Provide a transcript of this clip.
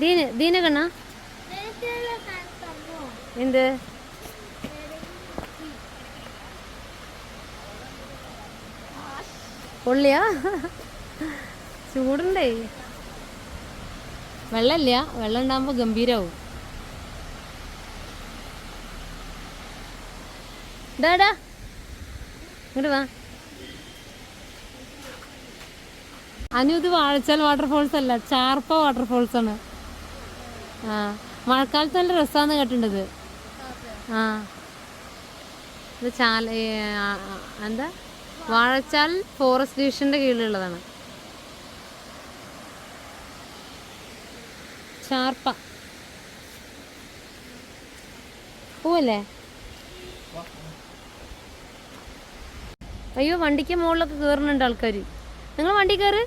ദീന കണ്ണ എന്ത് പൊള്ളിയാ ചൂടുണ്ടേ. വെള്ളമില്ല, വെള്ളം ഉണ്ടാകുമ്പോൾ ഗംഭീരാവും. ഡാടാ ഇങ്ങോട്ട് വാ. അനു, ഇത് വാഴച്ചാൽ വാട്ടർഫോൾസ് അല്ല, ചാർപ്പ വാട്ടർഫോൾസ് ആണ്. ആ, മഴക്കാലത്ത് നല്ല രസമാണെന്ന് കേട്ടിട്ടുണ്ട്. ആ, ഇത് എന്താ വാഴച്ചാൽ ഫോറസ്റ്റ് ഡിവിഷന്റെ കീഴിലുള്ളതാണ്. ചാർപ്പ പോവല്ലേ? അയ്യോ, വണ്ടിക്ക് മുകളിലൊക്കെ കയറുന്നുണ്ട് ആൾക്കാർ. നിങ്ങൾ വണ്ടി കയറ്.